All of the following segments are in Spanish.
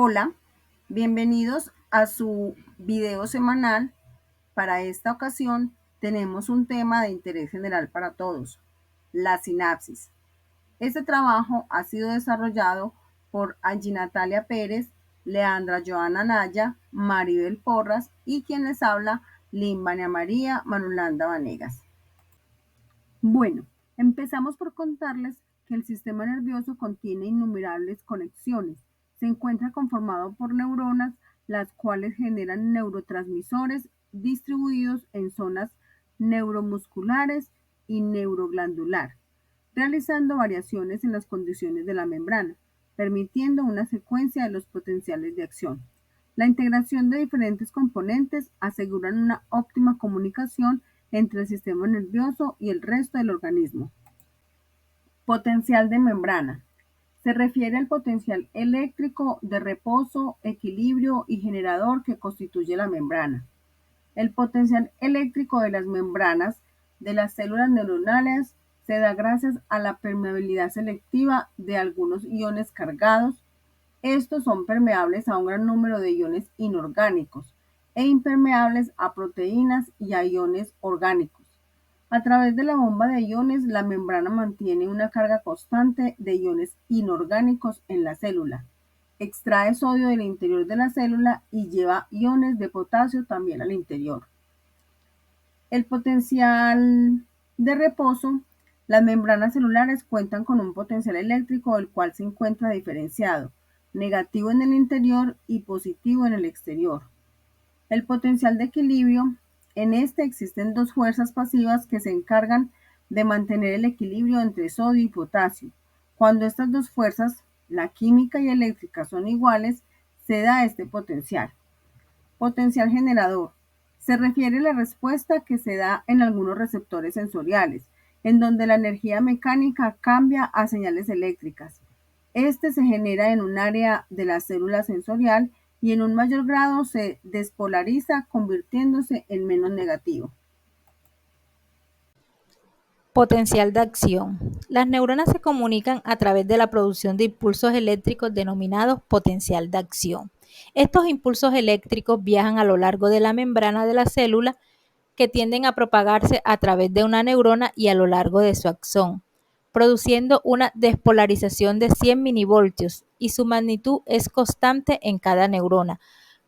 Hola, bienvenidos a su video semanal. Para esta ocasión tenemos un tema de interés general para todos, la sinapsis. Este trabajo ha sido desarrollado por Angie Natalia Pérez, Leandra Joana Naya, Maribel Porras y quien les habla, Limbania María Manulanda Vanegas. Bueno, empezamos por contarles que el sistema nervioso contiene innumerables conexiones. Se encuentra conformado por neuronas, las cuales generan neurotransmisores distribuidos en zonas neuromusculares y neuroglandular, realizando variaciones en las condiciones de la membrana, permitiendo una secuencia de los potenciales de acción. La integración de diferentes componentes aseguran una óptima comunicación entre el sistema nervioso y el resto del organismo. Potencial de membrana. Se refiere al potencial eléctrico de reposo, equilibrio y generador que constituye la membrana. El potencial eléctrico de las membranas de las células neuronales se da gracias a la permeabilidad selectiva de algunos iones cargados. Estos son permeables a un gran número de iones inorgánicos e impermeables a proteínas y a iones orgánicos. A través de la bomba de iones, la membrana mantiene una carga constante de iones inorgánicos en la célula. Extrae sodio del interior de la célula y lleva iones de potasio también al interior. El potencial de reposo. Las membranas celulares cuentan con un potencial eléctrico el cual se encuentra diferenciado, negativo en el interior y positivo en el exterior. El potencial de equilibrio. En este existen dos fuerzas pasivas que se encargan de mantener el equilibrio entre sodio y potasio. Cuando estas dos fuerzas, la química y eléctrica, son iguales, se da este potencial. Potencial generador. Se refiere a la respuesta que se da en algunos receptores sensoriales, en donde la energía mecánica cambia a señales eléctricas. Este se genera en un área de la célula sensorial y en un mayor grado se despolariza, convirtiéndose en menos negativo. Potencial de acción. Las neuronas se comunican a través de la producción de impulsos eléctricos denominados potencial de acción. Estos impulsos eléctricos viajan a lo largo de la membrana de la célula que tienden a propagarse a través de una neurona y a lo largo de su axón, produciendo una despolarización de 100 milivoltios y su magnitud es constante en cada neurona,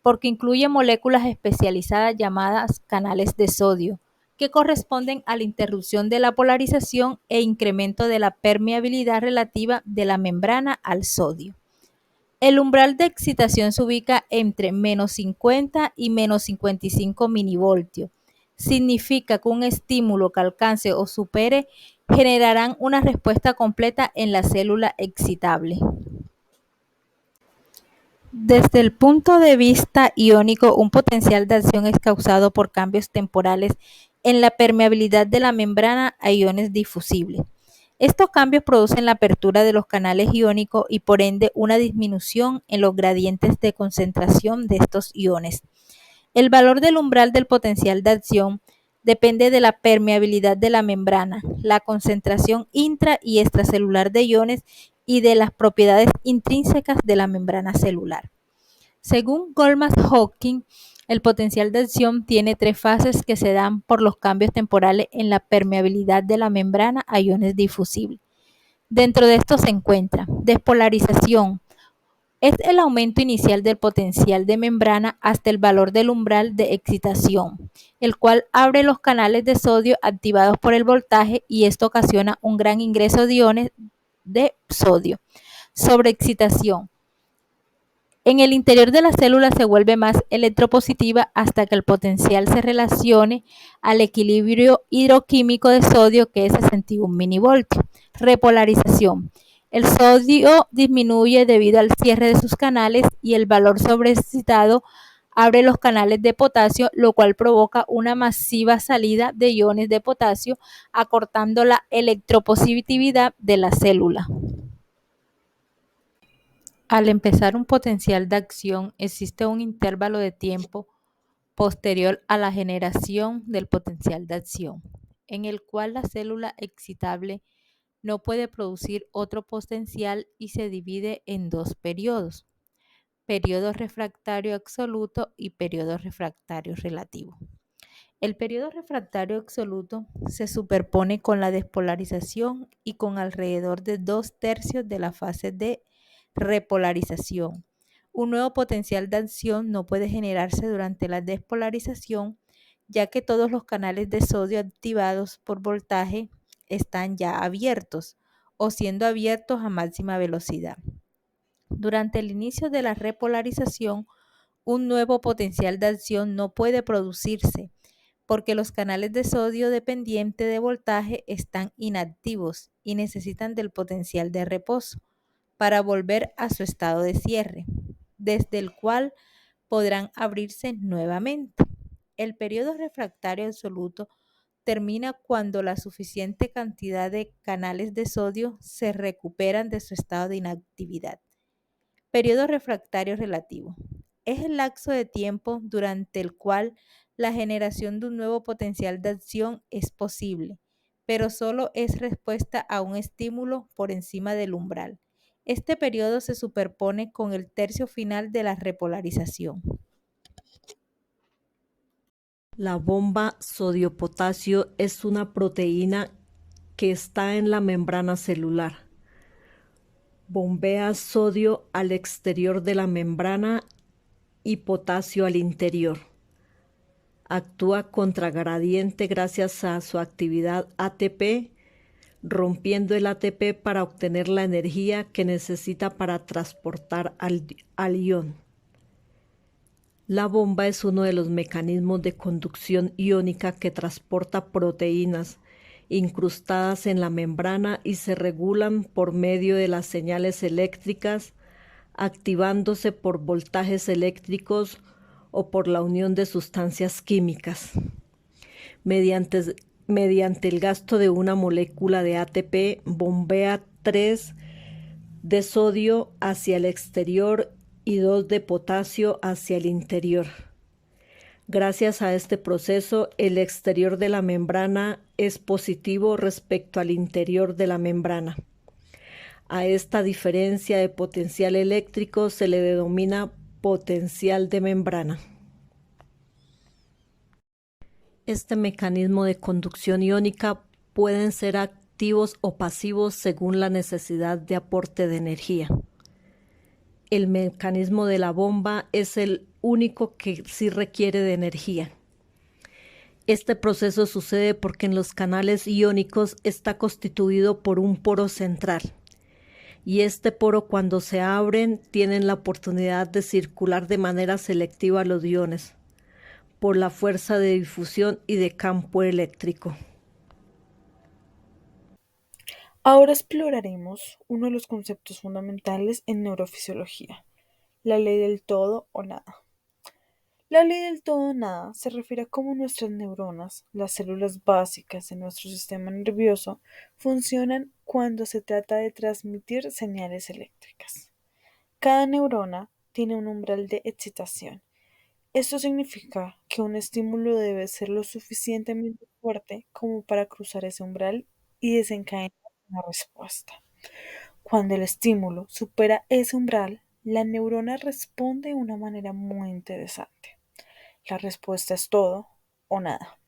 porque incluye moléculas especializadas llamadas canales de sodio, que corresponden a la interrupción de la polarización e incremento de la permeabilidad relativa de la membrana al sodio. El umbral de excitación se ubica entre menos 50 y menos 55 milivoltios. Significa que un estímulo que alcance o supere generarán una respuesta completa en la célula excitable. Desde el punto de vista iónico, un potencial de acción es causado por cambios temporales en la permeabilidad de la membrana a iones difusibles. Estos cambios producen la apertura de los canales iónicos y por ende una disminución en los gradientes de concentración de estos iones. El valor del umbral del potencial de acción depende de la permeabilidad de la membrana, la concentración intra y extracelular de iones y de las propiedades intrínsecas de la membrana celular. Según Goldman-Hawking, el potencial de acción tiene tres fases que se dan por los cambios temporales en la permeabilidad de la membrana a iones difusibles. Dentro de esto se encuentra despolarización. Es el aumento inicial del potencial de membrana hasta el valor del umbral de excitación, el cual abre los canales de sodio activados por el voltaje y esto ocasiona un gran ingreso de iones de sodio. Sobreexcitación. En el interior de la célula se vuelve más electropositiva hasta que el potencial se relacione al equilibrio hidroquímico de sodio, que es 61 milivoltios. Repolarización. El sodio disminuye debido al cierre de sus canales y el valor sobreexcitado abre los canales de potasio, lo cual provoca una masiva salida de iones de potasio, acortando la electropositividad de la célula. Al empezar un potencial de acción, existe un intervalo de tiempo posterior a la generación del potencial de acción, en el cual la célula excitable no puede producir otro potencial y se divide en dos periodos. periodo refractario absoluto y periodo refractario relativo. El periodo refractario absoluto se superpone con la despolarización y con alrededor de 2/3 de la fase de repolarización. Un nuevo potencial de acción no puede generarse durante la despolarización, ya que todos los canales de sodio activados por voltaje están ya abiertos o siendo abiertos a máxima velocidad. Durante el inicio de la repolarización, un nuevo potencial de acción no puede producirse porque los canales de sodio dependiente de voltaje están inactivos y necesitan del potencial de reposo para volver a su estado de cierre, desde el cual podrán abrirse nuevamente. El periodo refractario absoluto termina cuando la suficiente cantidad de canales de sodio se recuperan de su estado de inactividad. Periodo refractario relativo. Es el lapso de tiempo durante el cual la generación de un nuevo potencial de acción es posible, pero solo es respuesta a un estímulo por encima del umbral. Este periodo se superpone con el tercio final de la repolarización. La bomba sodio-potasio es una proteína que está en la membrana celular. Bombea sodio al exterior de la membrana y potasio al interior. Actúa contragradiente gracias a su actividad ATP, rompiendo el ATP para obtener la energía que necesita para transportar al ion. La bomba es uno de los mecanismos de conducción iónica que transporta proteínas incrustadas en la membrana y se regulan por medio de las señales eléctricas, activándose por voltajes eléctricos o por la unión de sustancias químicas. Mediante el gasto de una molécula de ATP, bombea 3 de sodio hacia el exterior y 2 de potasio hacia el interior. Gracias a este proceso, el exterior de la membrana es positivo respecto al interior de la membrana. A esta diferencia de potencial eléctrico se le denomina potencial de membrana. Este mecanismo de conducción iónica pueden ser activos o pasivos según la necesidad de aporte de energía. El mecanismo de la bomba es el único que sí requiere de energía. Este proceso sucede porque en los canales iónicos está constituido por un poro central. Y este poro, cuando se abren, tienen la oportunidad de circular de manera selectiva los iones por la fuerza de difusión y de campo eléctrico. Ahora exploraremos uno de los conceptos fundamentales en neurofisiología, la ley del todo o nada. La ley del todo o nada se refiere a cómo nuestras neuronas, las células básicas de nuestro sistema nervioso, funcionan cuando se trata de transmitir señales eléctricas. Cada neurona tiene un umbral de excitación. Esto significa que un estímulo debe ser lo suficientemente fuerte como para cruzar ese umbral y desencadenar una respuesta. Cuando el estímulo supera ese umbral, la neurona responde de una manera muy interesante. La respuesta es todo o nada,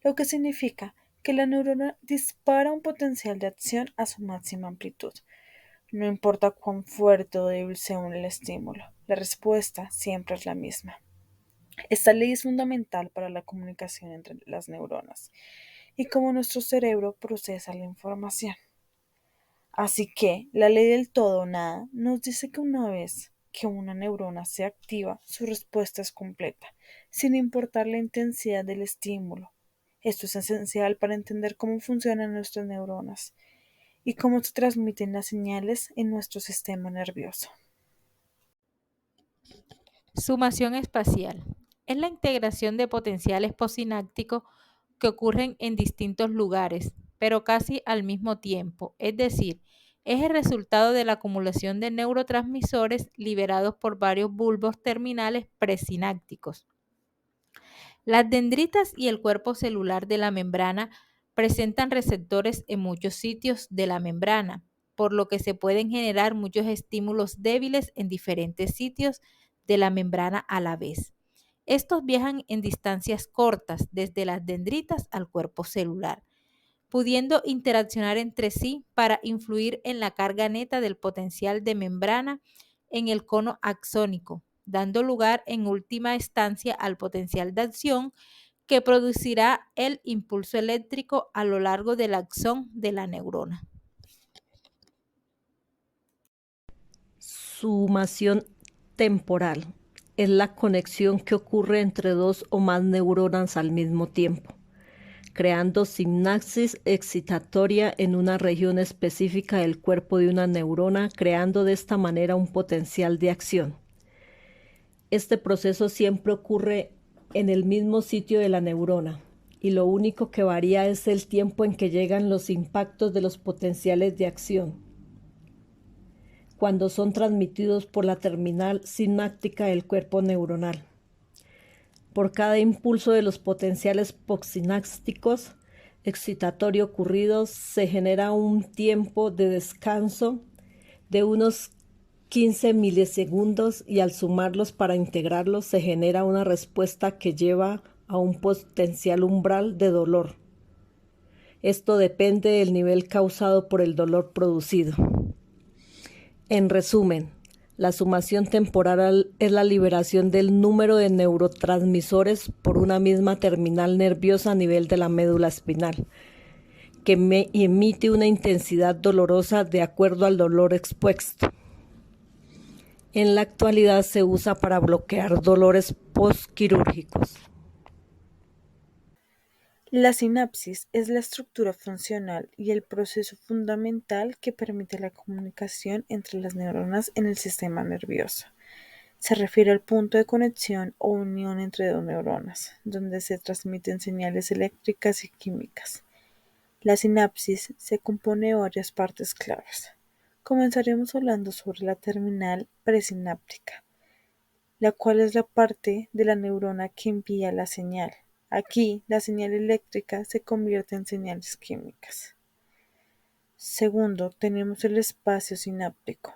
lo que significa que la neurona dispara un potencial de acción a su máxima amplitud. No importa cuán fuerte o débil sea el estímulo, la respuesta siempre es la misma. Esta ley es fundamental para la comunicación entre las neuronas y cómo nuestro cerebro procesa la información. Así que la ley del todo o nada nos dice que una vez que una neurona se activa, su respuesta es completa, sin importar la intensidad del estímulo. Esto es esencial para entender cómo funcionan nuestras neuronas y cómo se transmiten las señales en nuestro sistema nervioso. Sumación espacial. Es la integración de potenciales posinápticos que ocurren en distintos lugares, pero casi al mismo tiempo. Es decir, es el resultado de la acumulación de neurotransmisores liberados por varios bulbos terminales presinápticos. Las dendritas y el cuerpo celular de la membrana presentan receptores en muchos sitios de la membrana, por lo que se pueden generar muchos estímulos débiles en diferentes sitios de la membrana a la vez. Estos viajan en distancias cortas, desde las dendritas al cuerpo celular, pudiendo interaccionar entre sí para influir en la carga neta del potencial de membrana en el cono axónico, dando lugar en última instancia al potencial de acción que producirá el impulso eléctrico a lo largo del axón de la neurona. Sumación temporal es la conexión que ocurre entre dos o más neuronas al mismo tiempo, creando sinapsis excitatoria en una región específica del cuerpo de una neurona, creando de esta manera un potencial de acción. Este proceso siempre ocurre en el mismo sitio de la neurona, y lo único que varía es el tiempo en que llegan los impactos de los potenciales de acción, cuando son transmitidos por la terminal sináptica del cuerpo neuronal. Por cada impulso de los potenciales postsinápticos excitatorio ocurridos, se genera un tiempo de descanso de unos 15 milisegundos, y al sumarlos para integrarlos se genera una respuesta que lleva a un potencial umbral de dolor. Esto depende del nivel causado por el dolor producido. En resumen, la sumación temporal es la liberación del número de neurotransmisores por una misma terminal nerviosa a nivel de la médula espinal, que emite una intensidad dolorosa de acuerdo al dolor expuesto. En la actualidad se usa para bloquear dolores postquirúrgicos. La sinapsis es la estructura funcional y el proceso fundamental que permite la comunicación entre las neuronas en el sistema nervioso. Se refiere al punto de conexión o unión entre dos neuronas, donde se transmiten señales eléctricas y químicas. La sinapsis se compone de varias partes claves. Comenzaremos hablando sobre la terminal presináptica, la cual es la parte de la neurona que envía la señal. Aquí, la señal eléctrica se convierte en señales químicas. Segundo, tenemos el espacio sináptico,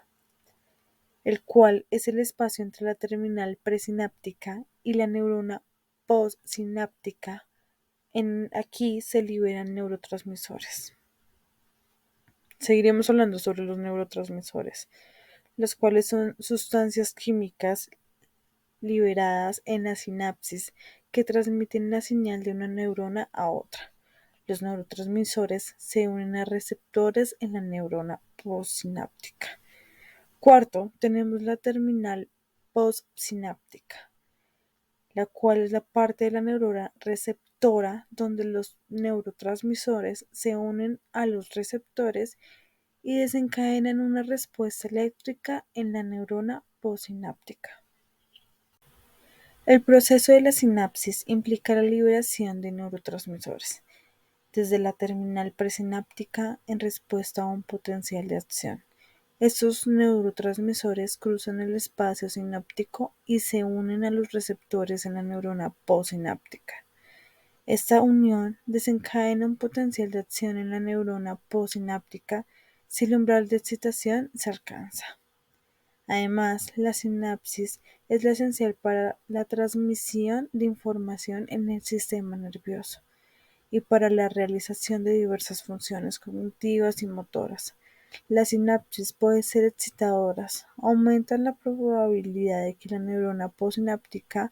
el cual es el espacio entre la terminal presináptica y la neurona postsináptica. Aquí se liberan neurotransmisores. Seguiremos hablando sobre los neurotransmisores, los cuales son sustancias químicas liberadas en la sinapsis que transmiten la señal de una neurona a otra. Los neurotransmisores se unen a receptores en la neurona postsináptica. Cuarto, tenemos la terminal postsináptica, la cual es la parte de la neurona receptora donde los neurotransmisores se unen a los receptores y desencadenan una respuesta eléctrica en la neurona postsináptica. El proceso de la sinapsis implica la liberación de neurotransmisores desde la terminal presináptica en respuesta a un potencial de acción. Estos neurotransmisores cruzan el espacio sináptico y se unen a los receptores en la neurona postsináptica. Esta unión desencadena un potencial de acción en la neurona postsináptica si el umbral de excitación se alcanza. Además, la sinapsis es la esencial para la transmisión de información en el sistema nervioso y para la realización de diversas funciones cognitivas y motoras. Las sinapsis pueden ser excitadoras, aumentan la probabilidad de que la neurona postsináptica,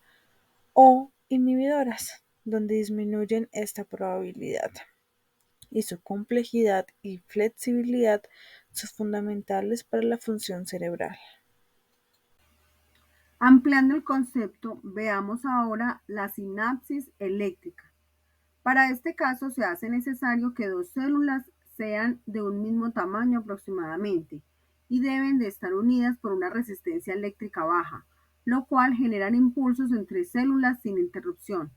o inhibidoras, donde disminuyen esta probabilidad. Y su complejidad y flexibilidad son fundamentales para la función cerebral. Ampliando el concepto, veamos ahora la sinapsis eléctrica. Para este caso se hace necesario que dos células sean de un mismo tamaño aproximadamente y deben de estar unidas por una resistencia eléctrica baja, lo cual generan impulsos entre células sin interrupción.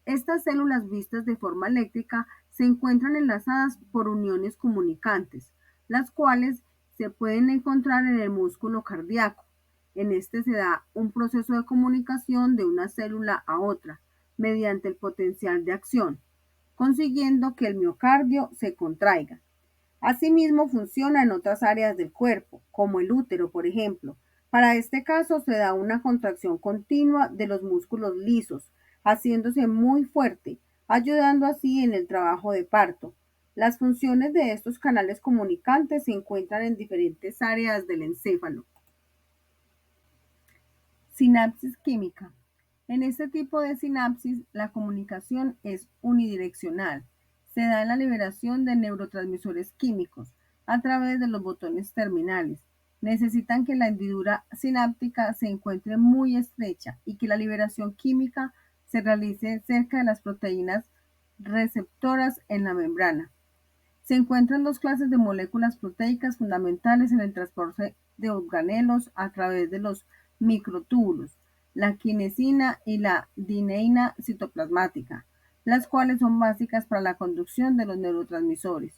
Estas células vistas de forma eléctrica se encuentran enlazadas por uniones comunicantes, las cuales se pueden encontrar en el músculo cardíaco. En este se da un proceso de comunicación de una célula a otra mediante el potencial de acción, consiguiendo que el miocardio se contraiga. Asimismo, funciona en otras áreas del cuerpo, como el útero, por ejemplo, Para este caso se da una contracción continua de los músculos lisos, haciéndose muy fuerte, ayudando así en el trabajo de parto. Las funciones de estos canales comunicantes se encuentran en diferentes áreas del encéfalo. Sinapsis química. En este tipo de sinapsis, la comunicación es unidireccional. Se da en la liberación de neurotransmisores químicos a través de los botones terminales. Necesitan que la hendidura sináptica se encuentre muy estrecha y que la liberación química se realice cerca de las proteínas receptoras en la membrana. Se encuentran dos clases de moléculas proteicas fundamentales en el transporte de organelos a través de los microtúbulos, la quinesina y la dineína citoplasmática, las cuales son básicas para la conducción de los neurotransmisores.